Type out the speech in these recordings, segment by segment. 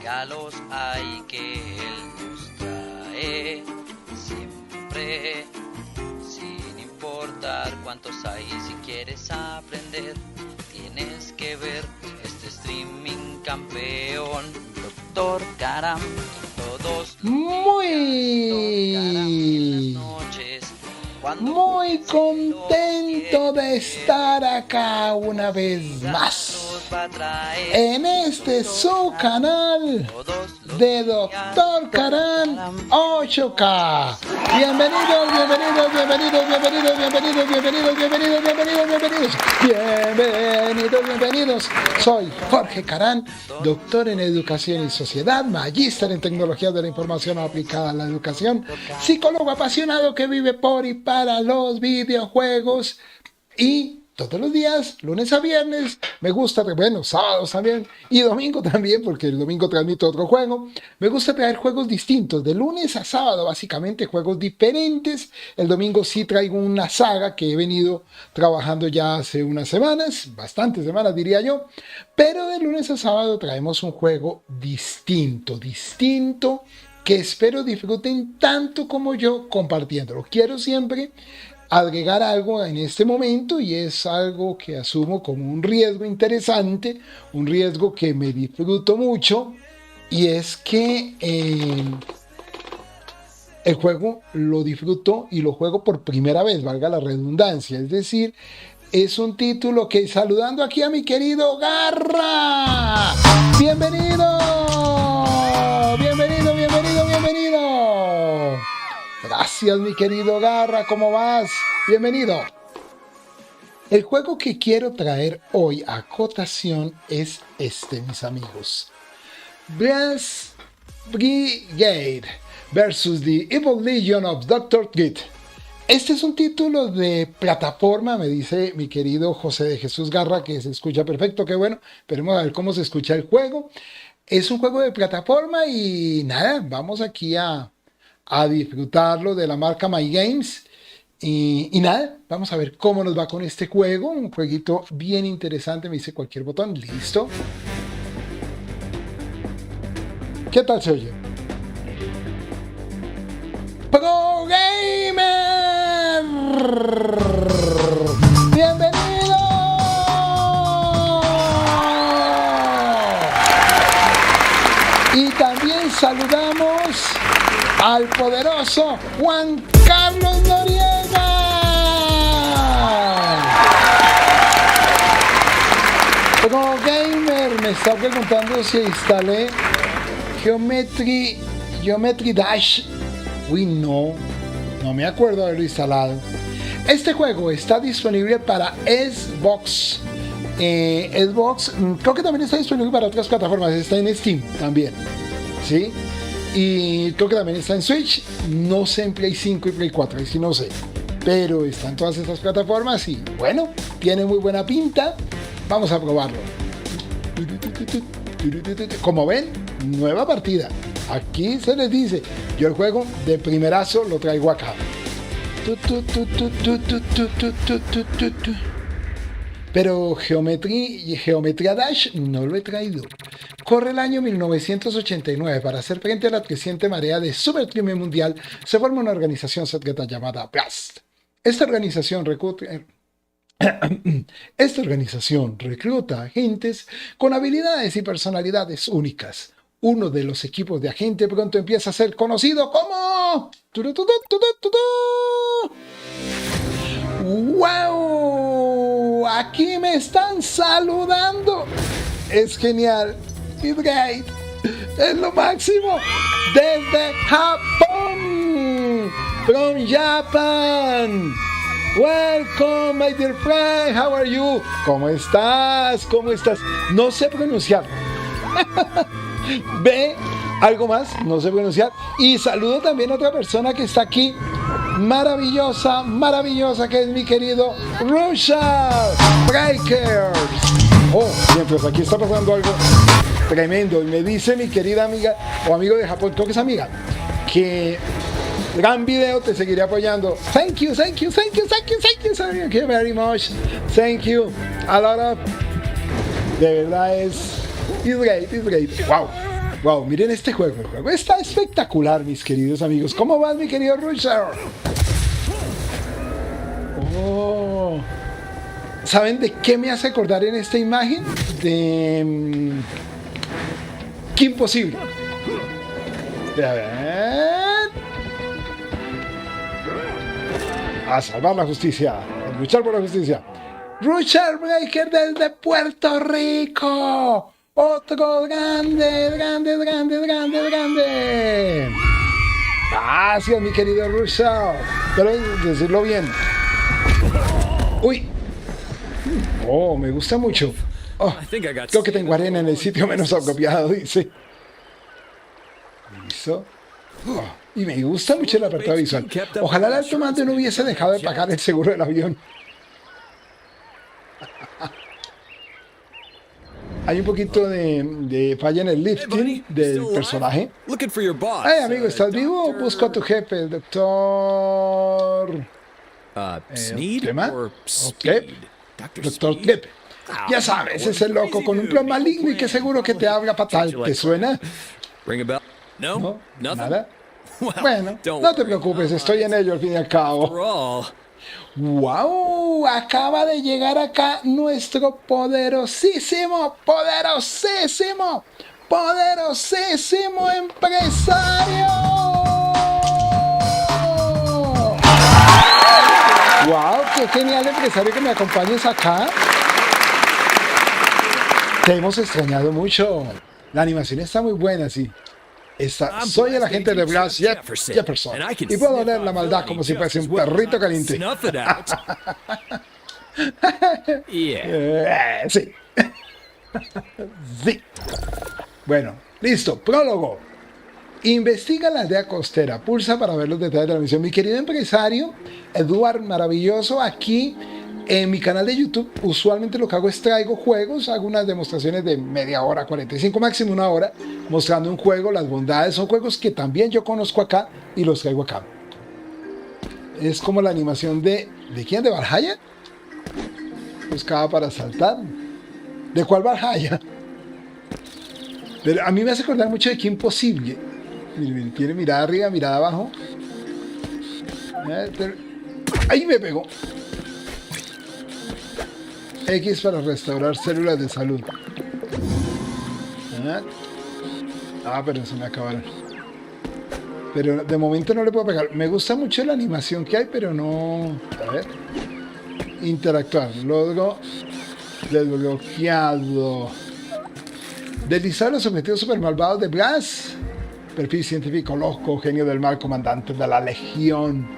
regalos hay que él nos trae siempre, sin importar cuántos hay. Si quieres aprender, tienes que ver este streaming campeón, Doctor Karam, todos los Muy contento de estar acá una vez más en este su canal de Doctor Karam 8K. Bienvenidos, bienvenidos, bienvenidos, bienvenidos, bienvenidos, bienvenidos, bienvenidos, bienvenidos, bienvenidos, bienvenidos, bienvenidos. Soy Jorge Karam, doctor en Educación y Sociedad, magíster en Tecnologías de la Información aplicada a la educación, psicólogo apasionado que vive por y para los videojuegos y todos los días, lunes a viernes, me gusta, bueno, sábados también y domingo también, porque el domingo transmito otro juego. Me gusta traer juegos distintos, de lunes a sábado, básicamente juegos diferentes. El domingo sí traigo una saga que he venido trabajando ya hace unas semanas, bastantes semanas diría yo, pero de lunes a sábado traemos un juego distinto, que espero disfruten tanto como yo compartiéndolo. Quiero siempre agregar algo en este momento y es algo que asumo como un riesgo interesante, un riesgo que me disfruto mucho, y es que el juego lo disfruto y lo juego por primera vez, valga la redundancia, es decir, es un título que, saludando aquí a mi querido Garra, bienvenido, bienvenido, bienvenido, bienvenido. Gracias, mi querido Garra, ¿cómo vas? Bienvenido. El juego que quiero traer hoy a cotación es este, mis amigos. Brass Brigade versus the Evil Legion of Dr. Git. Este es un título de plataforma, me dice mi querido José de Jesús Garra, que se escucha perfecto, qué bueno. Esperemos a ver cómo se escucha el juego. Es un juego de plataforma y nada, vamos aquí a disfrutarlo de la marca My Games y nada, vamos a ver cómo nos va con este juego, un jueguito bien interesante. Me dice cualquier botón, listo. ¿Qué tal se oye? Pro Gamer, bienvenido. Y también saludamos al poderoso Juan Carlos Noriega. Pro Gamer me está preguntando si instalé Geometry Dash. Uy, no me acuerdo haberlo instalado. Este juego está disponible para Xbox. Xbox, creo que también está disponible para otras plataformas. Está en Steam también, ¿sí? Y creo que también está en Switch, no sé en Play 5 y Play 4, ahí sí no sé. Pero están todas estas plataformas y bueno, tiene muy buena pinta. Vamos a probarlo. Como ven, nueva partida. Aquí se les dice, yo el juego de primerazo lo traigo acá. Pero Geometría Dash no lo he traído. Corre el año 1989. Para hacer frente a la creciente marea de supercrimen mundial, se forma una organización secreta llamada Blast. Esta organización recluta agentes con habilidades y personalidades únicas. Uno de los equipos de agente pronto empieza a ser conocido como... ¡Wow! Aquí me están saludando. Es genial. It's great. Es lo máximo. Desde Japón. From Japan. Welcome, my dear friend. How are you? ¿Cómo estás? ¿Cómo estás? No sé pronunciar. Ve, algo más, no sé pronunciar. Y saludo también a otra persona que está aquí. Maravillosa, que es mi querido Rushal Breakers. Oh, bien, pues aquí está pasando algo tremendo. Y me dice mi querida amiga o amigo de Japón, creo que es amiga, que gran video, te seguiré apoyando. Thank you very much. Thank you a lot of... De verdad it's great. Wow. Wow, miren este juego. El juego está espectacular, mis queridos amigos. ¿Cómo vas, mi querido Rusher? Oh. ¿Saben de qué me hace acordar en esta imagen? De Kim Possible. A ver. A salvar la justicia. A luchar por la justicia. Rusher Breaker desde Puerto Rico. Otro grande. Gracias, mi querido Rusher. Pero decirlo bien. Uy. Oh, me gusta mucho. Oh, creo que tengo arena en el sitio menos apropiado, dice. Listo. Oh, y me gusta mucho el apartado visual. Ojalá el alto mando no hubiese dejado de pagar el seguro del avión. Hay un poquito de falla en el lifting del personaje. Hey, amigo, ¿estás vivo? Busco a tu jefe, el doctor... ¿Tema? Ok. Doctor Clip. Ya sabes, ese loco con un plan maligno y que seguro que te habla fatal. ¿Te suena? ¿No? ¿Nada? Bueno, no te preocupes, estoy en ello al fin y al cabo. ¡Wow! Acaba de llegar acá nuestro poderosísimo empresario. ¡Wow! ¡Qué genial empresario que me acompañes acá! Te hemos extrañado mucho. La animación está muy buena, sí. Soy el agente de Blas Jefferson y puedo oler la maldad como si fuese un perrito caliente. Sí. Sí. Bueno, listo. Prólogo. Investiga la aldea costera. Pulsa para ver los detalles de la misión. Mi querido empresario, Eduard Maravilloso, aquí en mi canal de YouTube, usualmente lo que hago es traigo juegos, hago unas demostraciones de media hora, 45, máximo una hora, mostrando un juego, las bondades. Son juegos que también yo conozco acá y los traigo acá. Es como la animación ¿de quién? ¿De Valhalla? Buscaba para saltar. ¿De cuál Valhalla? Pero a mí me hace acordar mucho de Kim Possible. Miren, tiene mirada arriba, mirada abajo. Ahí me pegó. X para restaurar células de salud. Pero se me acabaron. Pero de momento no le puedo pegar. Me gusta mucho la animación que hay, pero no... A ver. Interactuar. Logro desbloqueado. Deslizar los objetivos super malvados de Blas. Perfil científico loco, genio del mal, comandante de la Legión.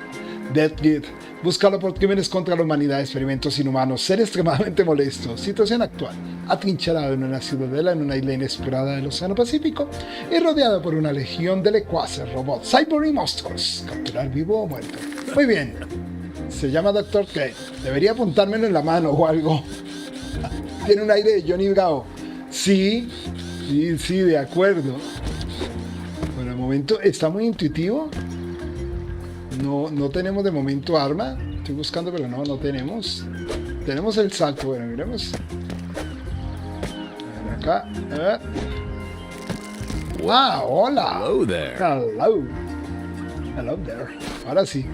Deathgate. Búscalo por crímenes contra la humanidad, experimentos inhumanos, ser extremadamente molesto. Situación actual. Atrincherado en una ciudadela en una isla inexplorada del Océano Pacífico y rodeado por una legión de lecuaces, robots, cyborg y monstruos. Capturar vivo o muerto. Muy bien. Se llama Dr. K. Debería apuntármelo en la mano o algo. Tiene un aire de Johnny Bravo. Sí, de acuerdo. Bueno, el momento está muy intuitivo. No tenemos de momento arma. Estoy buscando, pero no tenemos. Tenemos el salto. Bueno, miremos. A ver acá. ¡Ah, hola! Hello there. Hello there. Ahora sí.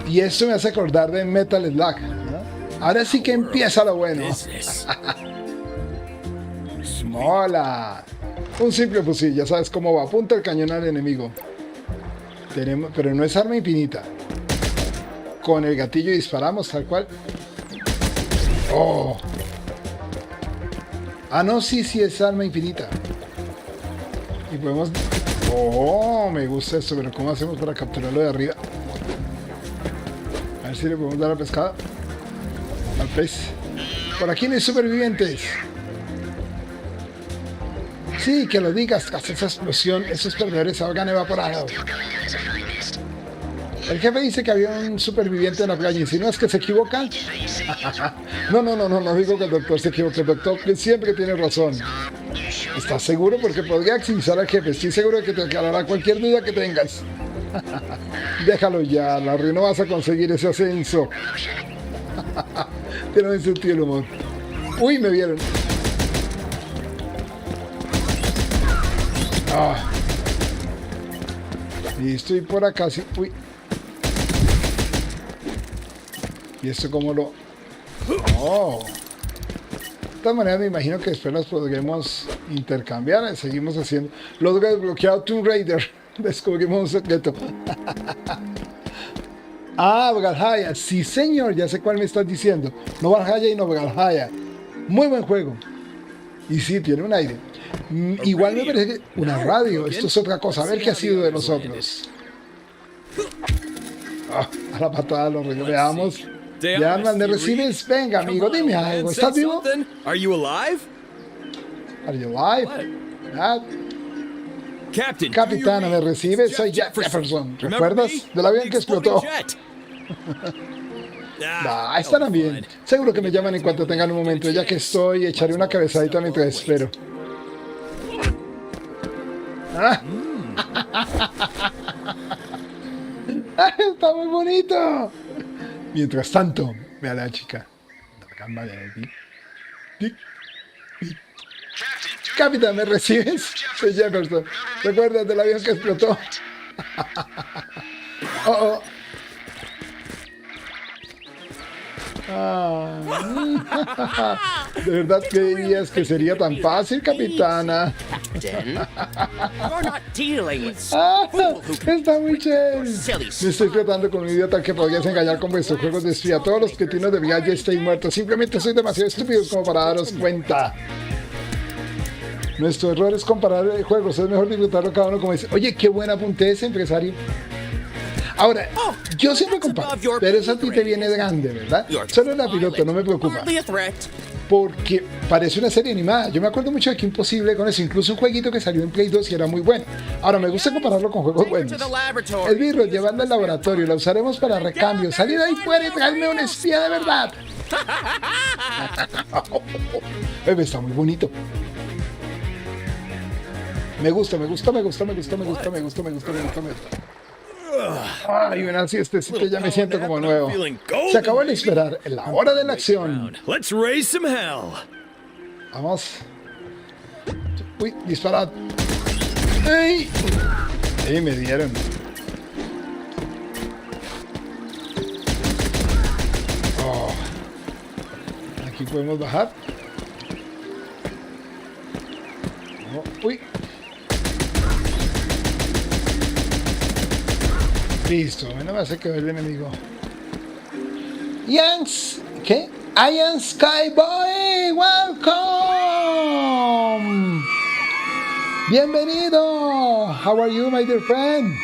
Y esto me hace acordar de Metal Slug, ¿no? Ahora sí que empieza lo bueno. ¡Hola! Un simple fusil, ya sabes cómo va. Apunta el cañón al enemigo. Pero no es arma infinita. Con el gatillo disparamos tal cual. ¡Oh! Ah, no, sí es arma infinita. Y podemos... ¡Oh! Me gusta esto, pero ¿cómo hacemos para capturarlo de arriba? A ver si le podemos dar a pescado. Al pez. Por aquí no hay supervivientes. Sí, que lo digas, tras esa explosión, esos perdedores salgan evaporados. El jefe dice que había un superviviente en la playa, y si no es que se equivoca. No digo que el doctor se equivoque, el doctor siempre tiene razón. ¿Estás seguro? Porque podría acusar al jefe, estoy seguro de que te aclarará cualquier duda que tengas. Déjalo ya, Larry, no vas a conseguir ese ascenso. Tiene un sentido el humor. Uy, me vieron. Ah. Y estoy por acá, sí. Uy. ¿Y esto cómo lo...? Oh. De todas maneras me imagino que después las podremos intercambiar. Seguimos haciendo. Logra desbloqueado Tomb Raider. Descubrimos un secreto. Ah, Valhalla. Sí, señor. Ya sé cuál me estás diciendo. No Valhalla y no Valhalla. Muy buen juego. Y sí, tiene un aire. Igual me parece que una radio. Esto es otra cosa. A ver qué ha sido de nosotros. Ah, a la patada lo veamos. Ya, ¿me recibes? Venga, amigo, dime algo. ¿Estás vivo? Are you alive? Are you alive? Ah, Capitana, ¿me recibes? Soy Jeff Jefferson. ¿Recuerdas del avión que explotó? Estarán bien. Seguro que me llaman en cuanto tengan un momento. Ya que estoy, echaré una cabezadita mientras espero. Ah. Está muy bonito. Mientras tanto, ve a la chica. Capitán, ¿me recibes? Soy Jefferson. ¿Recuerdas del avión que explotó? Oh. ¿De verdad creías que sería tan fácil, capitana? Está muy chévere. Me estoy tratando con un idiota que podrías engañar con vuestros juegos de espía. Todos los cretinos de ya estén muertos. Simplemente soy demasiado estúpido como para daros cuenta. Nuestro error es comparar juegos. Es mejor disfrutarlo cada uno como dice. Oye, qué buen apunte ese, empresario. Ahora, yo siempre comparo, pero eso a ti te viene grande, ¿verdad? Solo la piloto, no me preocupa. Porque parece una serie animada. Yo me acuerdo mucho de que Imposible con eso, incluso un jueguito que salió en Play 2 y era muy bueno. Ahora, me gusta compararlo con juegos buenos. El virus, llevando al laboratorio, la usaremos para recambio. Salir ahí fuera y traerme un espía de verdad. Está muy bonito. Me gusta. Ay, una siestecita, ya me siento como nuevo. Se acabó el esperar, la hora de la acción. Vamos. Uy, disparad. ¡Ey! ¡Ey, me dieron! Oh. Aquí podemos bajar. Oh, uy. Listo, no me hace que ver el enemigo. Yanks, ¿qué? I am Skyboy, welcome. Bienvenido. How are you, my dear friend?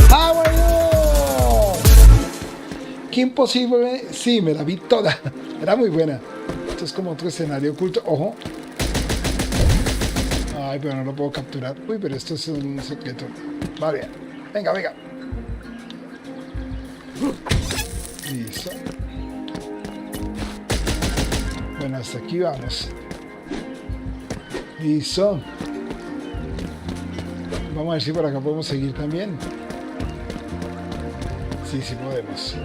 How are you? Qué Imposible. Sí, me la vi toda. Era muy buena. Esto es como otro escenario oculto. Ojo. Ay, pero no lo puedo capturar. Uy, pero esto es un secreto. Vale, venga. Listo. Bueno, hasta aquí vamos. Listo. Vamos a ver si por acá podemos seguir también. Sí podemos.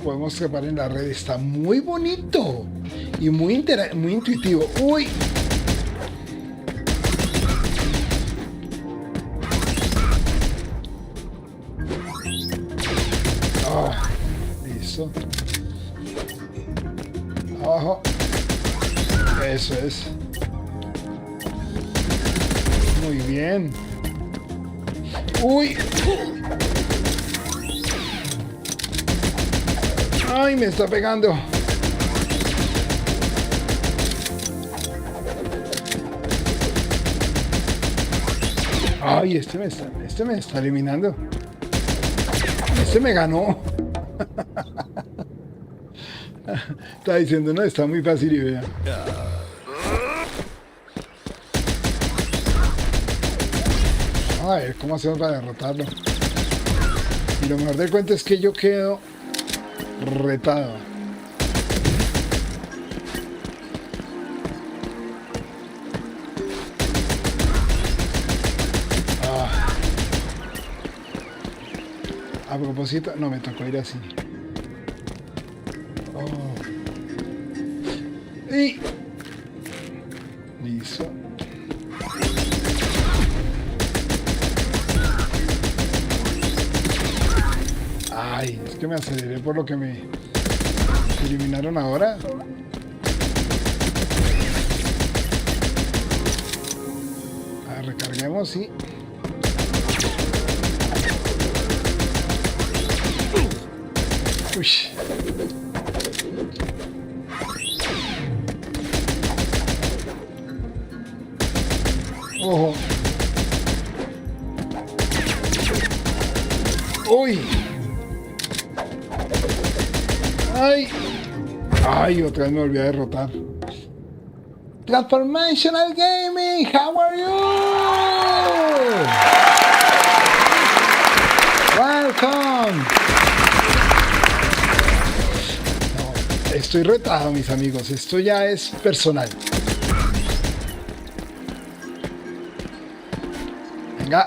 Podemos trepar en la red. Está muy bonito y muy intuitivo. Uy. Listo. Abajo. Eso es. Muy bien. Uy. Ay, me está pegando. Ay, este me está eliminando. Este me ganó. Está diciendo, no, está muy fácil y vea. A ver, ¿cómo hacemos para derrotarlo? Y lo mejor del cuento es que yo quedo retado. A propósito, no me tocó ir así. Y... listo. Ay, es que me aceleré por lo que me eliminaron ahora. A ver, recarguemos y... uy. Ojo. Uy. Ay. Ay, otra vez me volví a derrotar. Transformational Gaming, how are you? Welcome. No, estoy retado, mis amigos. Esto ya es personal. Venga.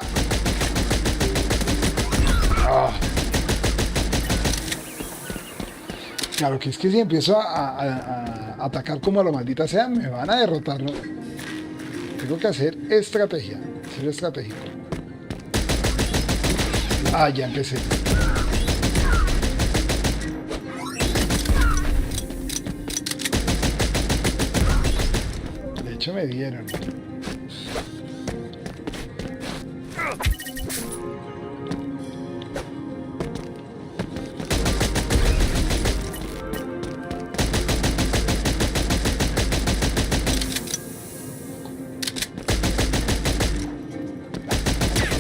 Ah. Claro que es que si empiezo a atacar como a lo maldita sea, me van a derrotar, ¿no? Tengo que hacer estrategia, ser estratégico. Ah, ya empecé. De hecho me dieron.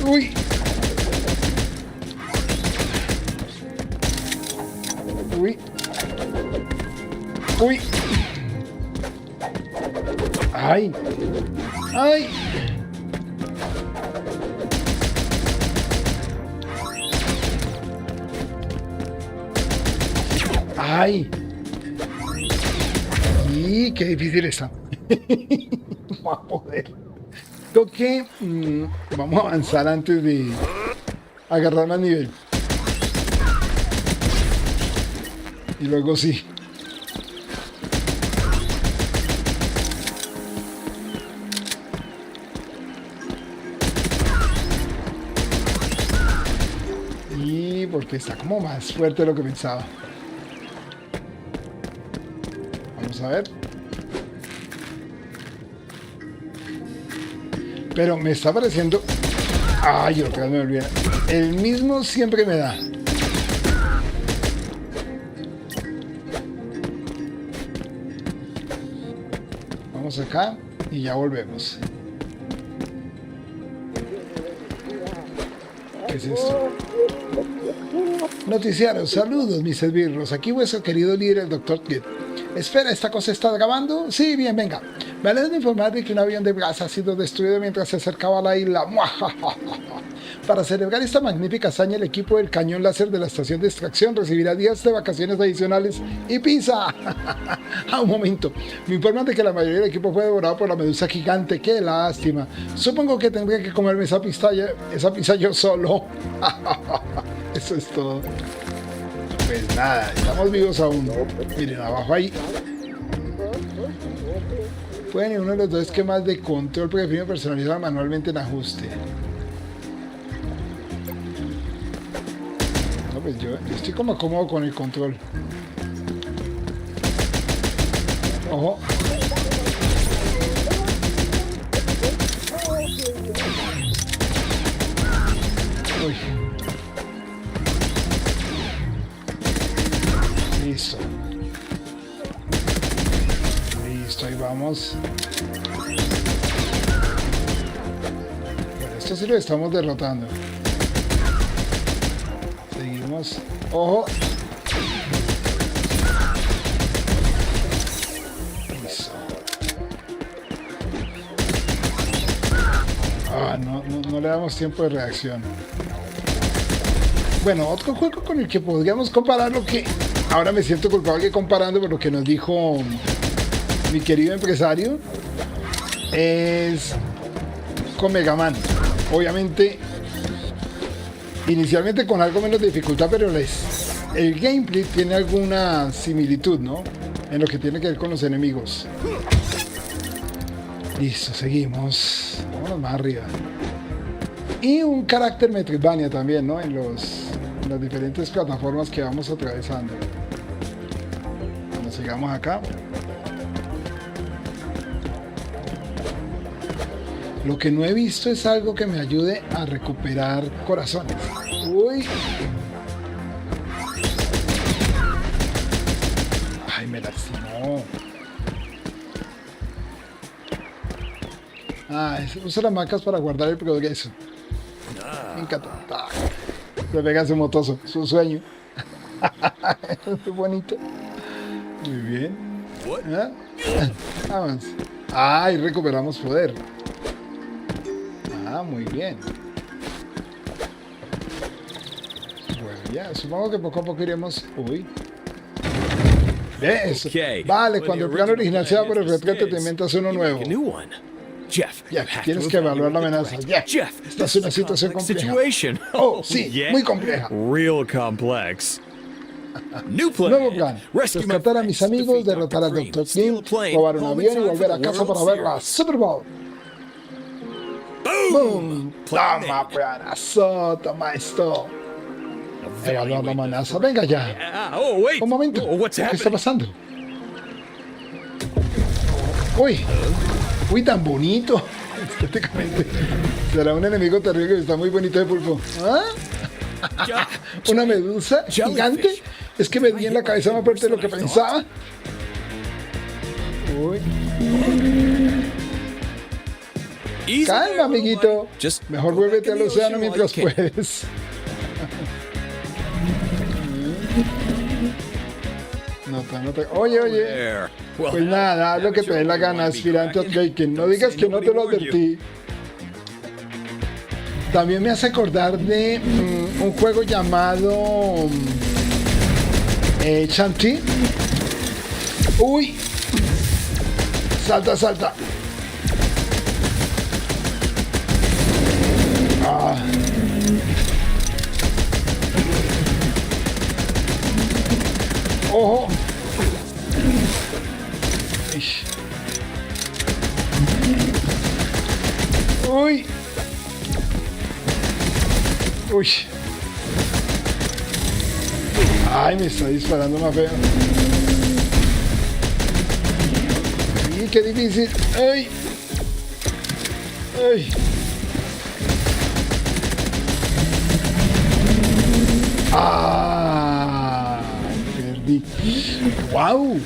Uy. Uy. Uy. Ay. Ay. Ay. Y qué difícil está. Vamos a poder. Que vamos a avanzar antes de agarrar más nivel y luego sí. Y porque está como más fuerte de lo que pensaba. Vamos a ver. Pero me está pareciendo... ay, otra vez me olvidé. El mismo siempre me da. Vamos acá y ya volvemos. ¿Qué es esto? Noticiario, saludos mis esbirros. Aquí vuestro querido líder, el Dr. Kid. Espera, ¿esta cosa está grabando? Sí, bien, venga. Me alegra de informar de que un avión de gas ha sido destruido mientras se acercaba a la isla. Para celebrar esta magnífica hazaña, el equipo del cañón láser de la estación de extracción recibirá días de vacaciones adicionales y pizza. Un momento. Me informan de que la mayoría del equipo fue devorado por la medusa gigante. ¡Qué lástima! Supongo que tendría que comerme esa pizza yo solo. Eso es todo. Pues nada, estamos vivos aún. Miren, abajo ahí. Pueden ir uno de los dos esquemas de control, prefiero personalizar manualmente en ajuste. No, pues yo estoy como cómodo con el control. Ojo. Uy. Listo. Listo, ahí vamos. Bueno, esto sí lo estamos derrotando. Seguimos. Ojo. Listo. Ah, no le damos tiempo de reacción. Bueno, otro juego con el que podríamos comparar lo que... ahora me siento culpable comparando por lo que nos dijo mi querido empresario, es con Mega Man. Obviamente, inicialmente con algo menos de dificultad, pero el gameplay tiene alguna similitud, ¿no? en lo que tiene que ver con los enemigos. Listo, seguimos. Vámonos más arriba. Y un carácter Metroidvania también, ¿no? En las diferentes plataformas que vamos atravesando. Cuando sigamos acá. Lo que no he visto es algo que me ayude a recuperar corazones. Uy. Ay, me lastimó. Ah, usa las macas para guardar el progreso. Me encanta. Se pega su motoso, su sueño. Qué bonito. Muy bien. ¿Ah? Vamos. Ah, y recuperamos poder. Ah, muy bien. Bueno, ya, supongo que poco a poco iremos... Uy. ¿Ves? Vale, cuando el plan original sea por el retrete, te inventas uno nuevo. Jeff, tienes que evaluar la amenaza. Jeff, esta es una situación compleja. Oh, sí, muy compleja. Real complex. Nuevo plan. Rescatar a mis amigos, derrotar al Dr. King, robar un avión y volver a casa para ver la Super Bowl. ¡Boom! Toma, planazo, toma esto. Evaluar la amenaza. Venga ya. Un momento. ¿Qué está pasando? Uy, tan bonito. Estéticamente. Será un enemigo terrible que está muy bonito de pulpo. ¿Ah? ¿Una medusa gigante? Es que me di en la cabeza más fuerte de lo que pensaba. Uy. Calma, amiguito. Mejor vuélvete al océano mientras puedes. Nota. Oye. Pues nada, haz lo que te dé la gana, aspirante a Kraken. No digas que no te lo advertí. También me hace acordar de un juego llamado Shanty. Uy. Salta. Ah. Ojo. Uy. Ay, me está disparando más feo. Y qué difícil. Ay. Ah, perdí. Wow.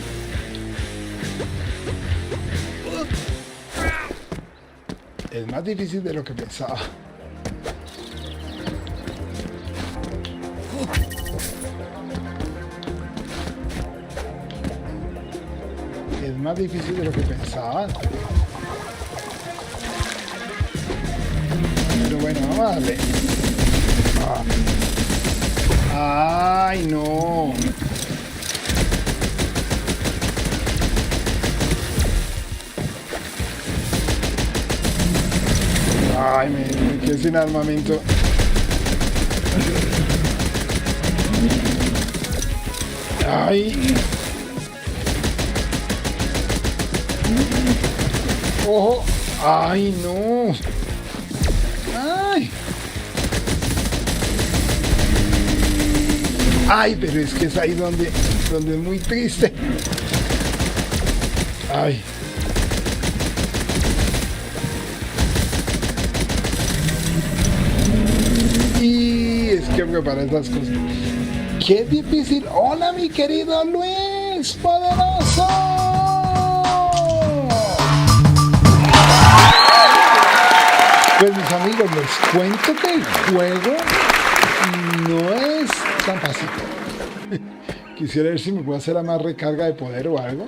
Es más difícil de lo que pensaba. Es más difícil de lo que pensaba. Pero bueno, vamos a darle. Ay, no. Ay, me quedé sin armamento. Ay. Ojo. Ay, no. Ay. Ay, pero es que es ahí donde es muy triste. Ay. Y es que para esas cosas. ¡Qué difícil! ¡Hola, mi querido Luis Poderoso! Pues mis amigos, les cuento que el juego no es tan fácil. Quisiera ver si me puedo hacer la más recarga de poder o algo.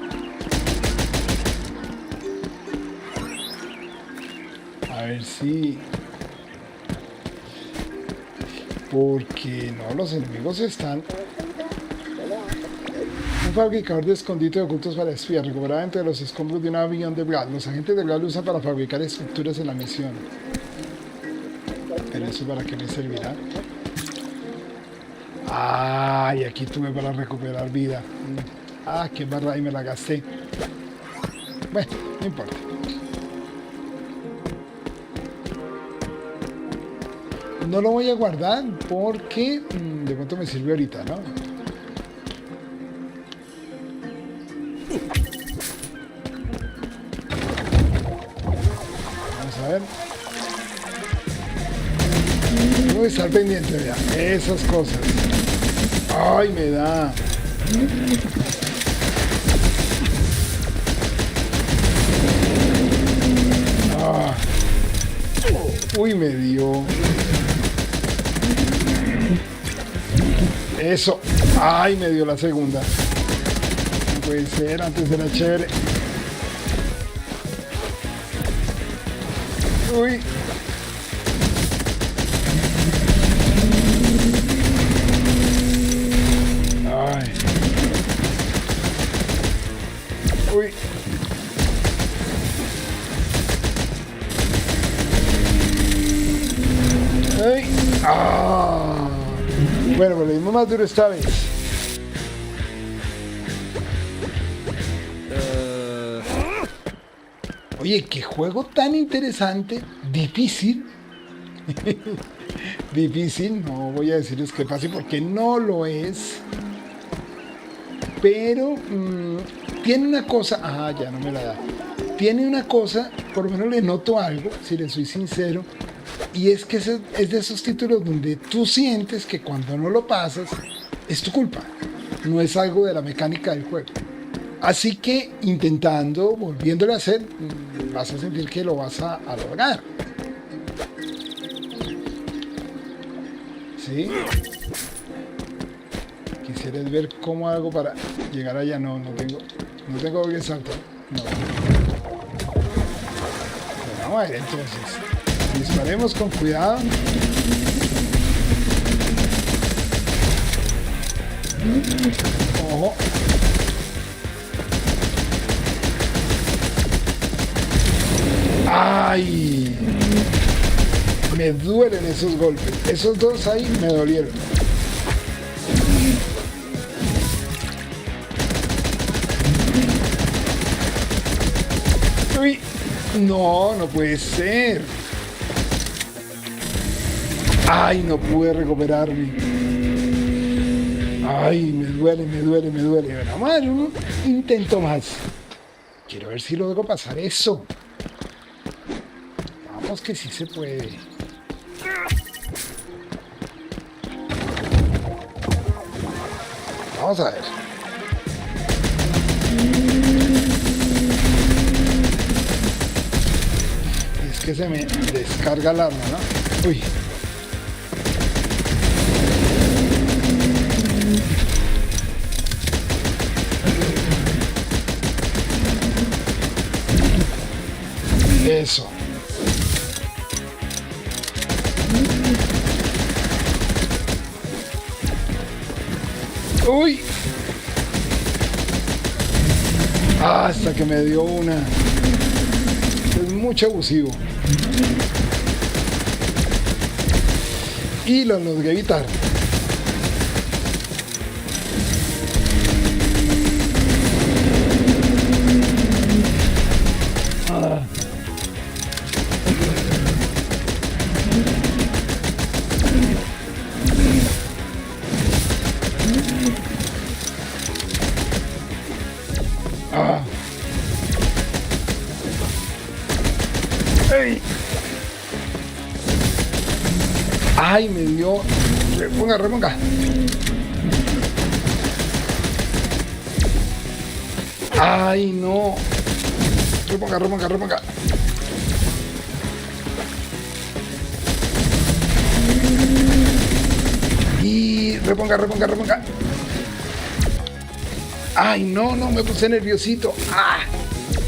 A ver si... Porque no, los enemigos están... Un fabricador de escondite ocultos para espías, recuperado entre los escombros de un avión de Brad. Los agentes de Brad lo usan para fabricar estructuras en la misión. ¿Pero eso para qué me servirá? Ah, y aquí tuve para recuperar vida. Ah, qué barra, ahí me la gasté. Bueno, no importa. No lo voy a guardar porque de pronto me sirve ahorita, ¿no? Vamos a ver. Voy a estar pendiente, vea. Esas cosas. Ay, me da. Ah. Uy, me dio. Eso. Ay, me dio la segunda. No puede ser, antes era chévere. Uy. Ay. Uy. Ay. Ah. Bueno, pero le dimos más duro esta vez. Oye, qué juego tan interesante, difícil. Difícil, no voy a decirles que fácil porque no lo es. Pero tiene una cosa, ya no me la da. Tiene una cosa, por lo menos le noto algo, si le soy sincero. Y es que es de esos títulos donde tú sientes que cuando no lo pasas es tu culpa, no es algo de la mecánica del juego. Así que intentando, volviéndolo a hacer, vas a sentir que lo vas a lograr. ¿Sí? ¿Quisieras ver cómo hago para llegar allá? No tengo que saltar. No. Bueno, vamos a ver entonces. Disparemos con cuidado. Ojo. ¡Ay! Me duelen esos golpes. Esos dos ahí me dolieron. Uy. No puede ser. Ay, no pude recuperarme. Ay, me duele. Bueno, vamos a dar un intento más. Quiero ver si logro pasar eso. Vamos que sí se puede. Vamos a ver. Es que se me descarga el arma, ¿no? Uy. Eso. Uy. Hasta que me dio una. Es mucho abusivo. Y lo logré evitar. Ay, me dio. Reponga. Ay, no. Reponga. Y reponga. Ay, no, me puse nerviosito.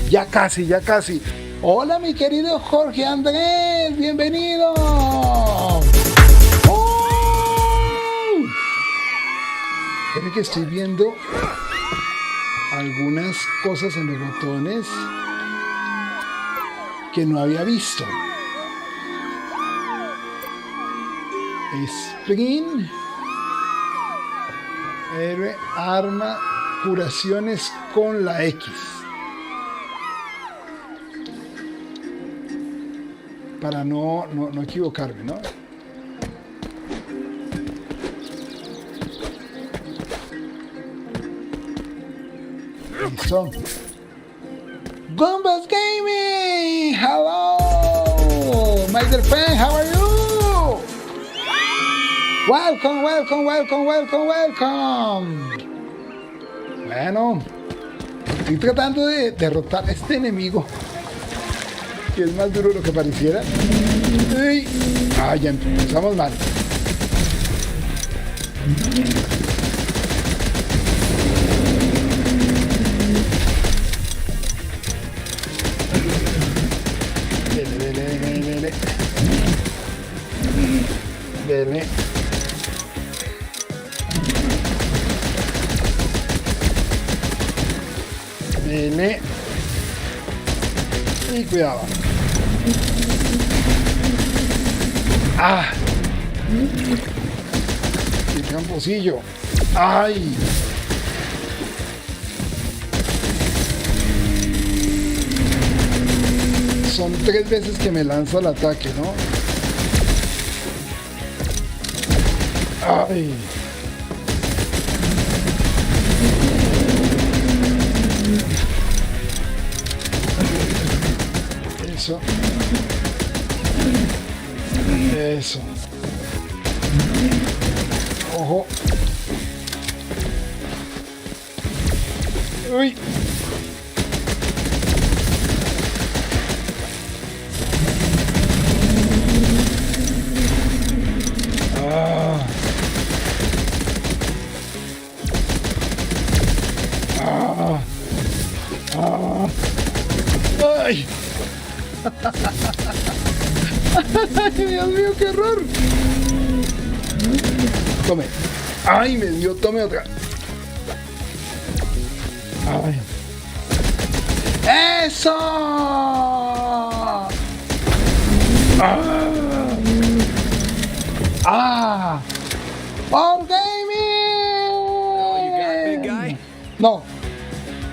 Ya casi. Hola, mi querido Jorge Andrés, bienvenido. Creo que estoy viendo algunas cosas en los botones que no había visto. Sprint, héroe, arma, curaciones con la X. Para no equivocarme, ¿no? Listo. Bombas Gaming! Hello! My dear friend, how are you? Welcome, welcome, welcome, welcome, welcome. Bueno, estoy tratando de derrotar a este enemigo, que es más duro de lo que pareciera. ¡Ay! Ah, ya empezamos mal. Dele. Dele. Y cuidado. Ah. El tramposillo. Ay. Son 3 veces que me lanza el ataque, ¿no? Ay. Eso. Eso. Ojo. Uy. Ah. Ah. Ah. Ay. Ay, Dios mío, qué horror. Tome. Ay, me dio, tome otra. Ay. ¡Eso! ¡Ah! ¡All Gaming! Oh, you got it, big guy? No.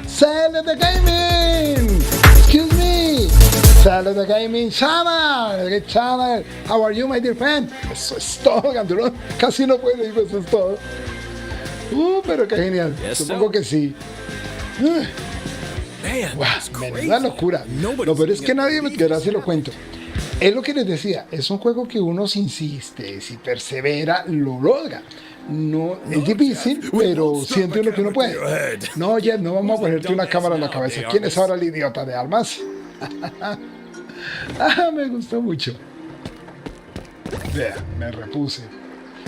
Sale the Gaming! Excuse me! Sale the Gaming Channel! Great channel! How are you, my dear friend? Eso es todo, Gandurón. Casi no puedo decir eso es todo. Pero qué genial. Yes, Supongo so. que sí. Man, Wow, that's crazy. menuda locura. Lo peor es que nadie me verá si lo cuento. Es lo que les decía, es un juego que uno si insiste, si persevera, lo logra. No, es difícil, pero siente uno que uno puede. No, Jeff, no vamos a ponerte una cámara en la cabeza. ¿Quién es ahora el idiota de armas? Me gustó mucho. Vea, me repuse.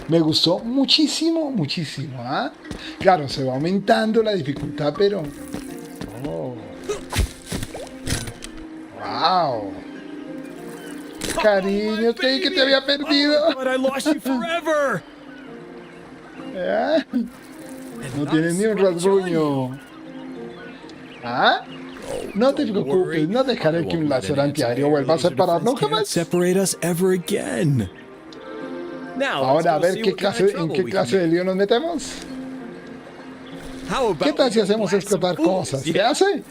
Me gustó muchísimo, muchísimo. ¿Ah? Claro, se va aumentando la dificultad, pero... Oh. Wow. Cariño, creí que te había perdido. But I lost you forever. ¿Eh? No tienes ni un rasguño. ¿Ah? No te preocupes, no dejaré que un láser antiaéreo vuelva a separar nunca más. Separate us ever again. Now, Ahora a ver en qué clase de lío nos metemos. ¿Qué tal si hacemos explotar cosas? ¿Qué hace?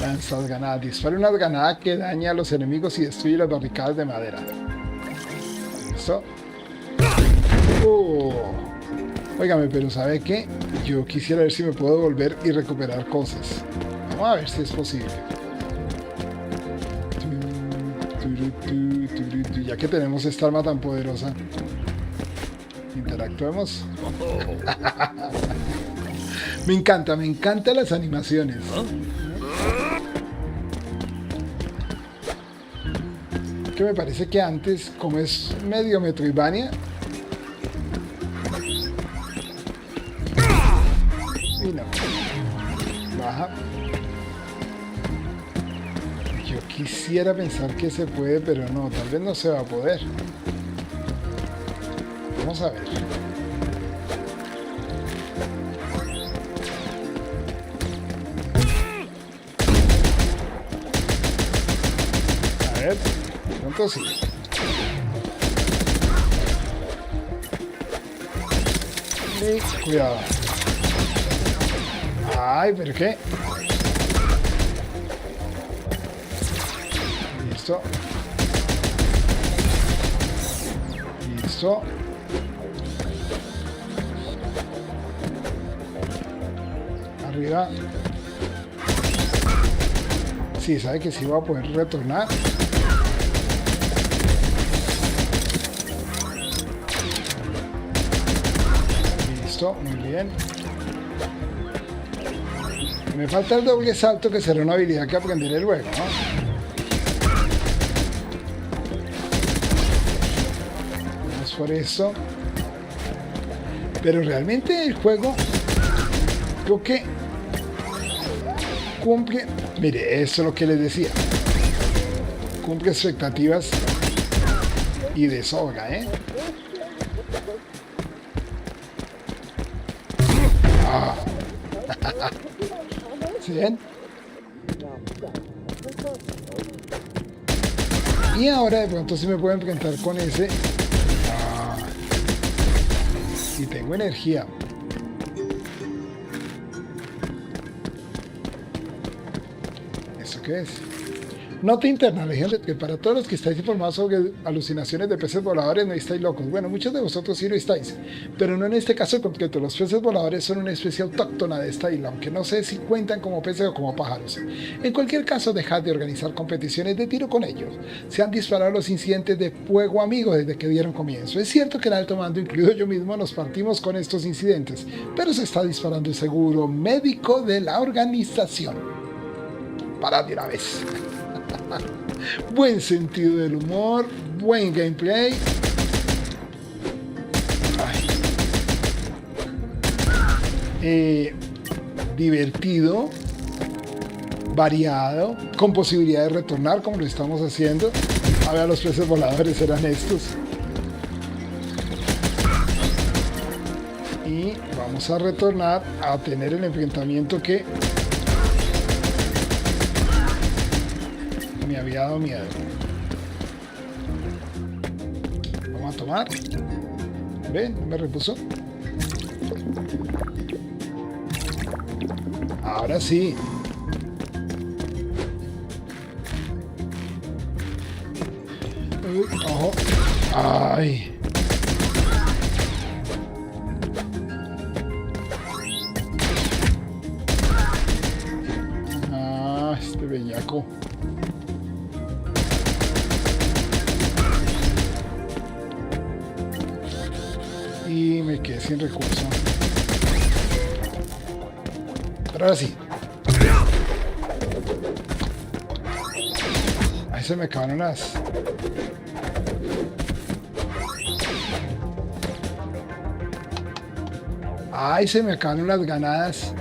Lanzas granadas. Dispara una granada que daña a los enemigos y destruye las barricadas de madera. Listo. Óigame, pero ¿sabe qué? Yo quisiera ver si me puedo volver y recuperar cosas. Vamos a ver si es posible. Ya que tenemos esta arma tan poderosa, interactuemos. Me encantan las animaciones. Que me parece que antes, como es medio Metroidvania, y no, baja. Yo quisiera pensar que se puede, pero no, tal vez no se va a poder. Vamos a ver. A ver, pronto sí. Y cuidado. Ay, pero qué. Listo. Listo. Arriba. Sí, sabe que sí va a poder retornar. Listo, muy bien. Me falta el doble salto, que será una habilidad que aprenderé luego, ¿no? Vamos por eso. Pero realmente el juego creo que cumple. Mire, eso es lo que les decía. Cumple expectativas y de sobra, ¿eh? Ah. ¿Sí ven? Y ahora de pronto sí me puedo enfrentar con ese. Ah. Y tengo energía. ¿Eso qué es? Nota interna, legenda, que para todos los que estáis informados sobre alucinaciones de peces voladores no estáis locos. Bueno, muchos de vosotros sí lo estáis, pero no en este caso concreto. Los peces voladores son una especie autóctona de esta isla, aunque no sé si cuentan como peces o como pájaros. En cualquier caso, dejad de organizar competiciones de tiro con ellos. Se han disparado los incidentes de fuego amigo desde que dieron comienzo. Es cierto que el alto mando, incluido yo mismo, nos partimos con estos incidentes, pero se está disparando el seguro médico de la organización. Parad de una vez. Buen sentido del humor, buen gameplay. Divertido, variado, con posibilidad de retornar como lo estamos haciendo. A ver, los peces voladores eran estos. Y vamos a retornar a tener el enfrentamiento que me había dado miedo. Vamos a tomar. ¿Ven? Me repuso. Ahora sí. Ojo. Ay. Ah, este bellaco. Y me quedé sin recursos. Pero ahora sí. Ahí se me acabaron las. Ay, se me acabaron las ganadas.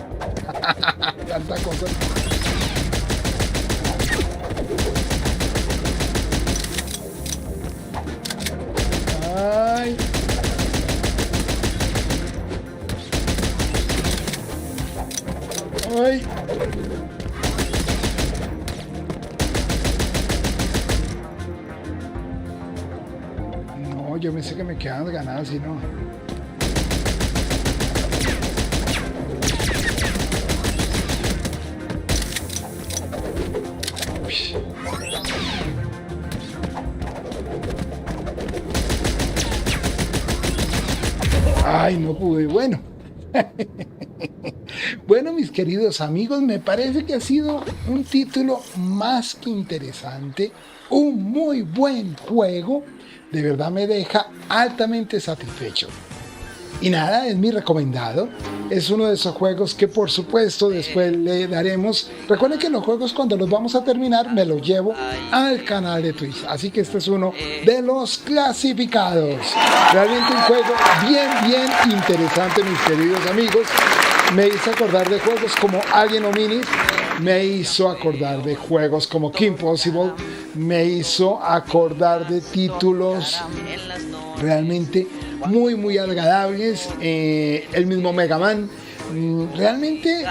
Tanta cosa. Ay. Ay. No, yo pensé que me quedaban ganadas y no. Ay, no pude. Bueno. Bueno, mis queridos amigos, me parece que ha sido un título más que interesante, un muy buen juego, de verdad me deja altamente satisfecho. Y nada, es mi recomendado, es uno de esos juegos que por supuesto después le daremos. Recuerden que los juegos cuando los vamos a terminar me los llevo al canal de Twitch, así que este es uno de los clasificados. Realmente un juego bien interesante, mis queridos amigos. Me hizo acordar de juegos como Alien Hominis, me hizo acordar de juegos como Kim Possible, me hizo acordar de títulos realmente muy agradables. El mismo Mega Man realmente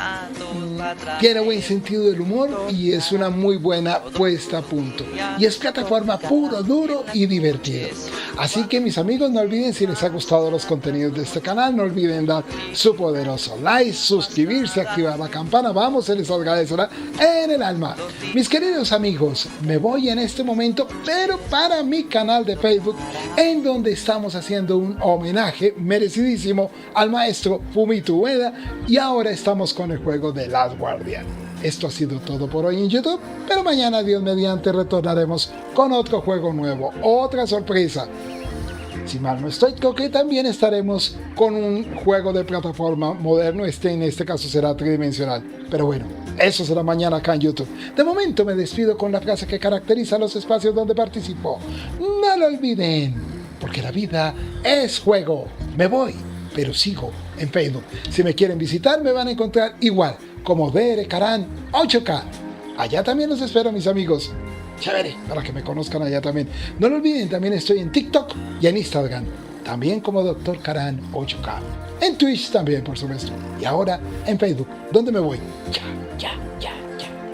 tiene buen sentido del humor y es una muy buena puesta a punto. Y es plataforma puro, duro y divertido. Así que mis amigos, no olviden, si les ha gustado los contenidos de este canal, no olviden dar su poderoso like, suscribirse, activar la campana. Vamos, se les agradecerá en el alma. Mis queridos amigos, me voy en este momento, pero para mi canal de Facebook, en donde estamos haciendo un homenaje merecidísimo al maestro Fumito Ueda, y ahora estamos con el juego de Last Guardian. Esto ha sido todo por hoy en YouTube, pero mañana, Dios mediante, retornaremos con otro juego nuevo, otra sorpresa. Si mal no estoy, creo que también estaremos con un juego de plataforma moderno, en este caso será tridimensional. Pero bueno, eso será mañana acá en YouTube. De momento me despido con la frase que caracteriza los espacios donde participo. No lo olviden, porque la vida es juego. Me voy, pero sigo en Facebook. Si me quieren visitar, me van a encontrar igual, como DR Karan 8K. Allá también los espero, mis amigos. Chévere, para que me conozcan allá también. No lo olviden, también estoy en TikTok y en Instagram, también como Dr. Karan 8K. En Twitch también, por supuesto. Y ahora en Facebook, ¿dónde me voy? Ya.